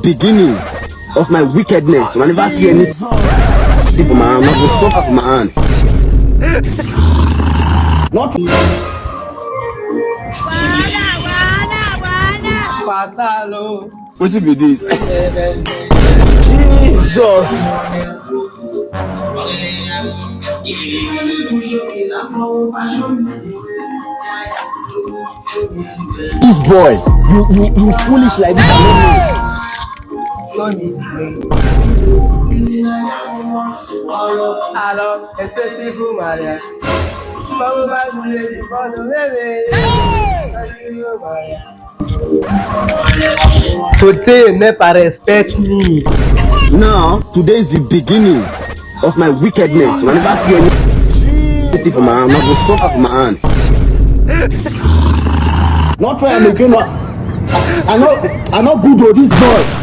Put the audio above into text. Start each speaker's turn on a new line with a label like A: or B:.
A: beginning of my wickedness. When I never see any people, man, I'm not going to suffer from my hand. Not
B: Pasalo.
A: what be this? Jesus. This boy, you foolish like this.
B: Show me. Hello, expensive Maria. Today, NEPA respect me.
A: Now, today is the beginning of my wickedness. When I never see any people, man, I'm not going to suffer from my hand. Not try and again. I know good with this boy.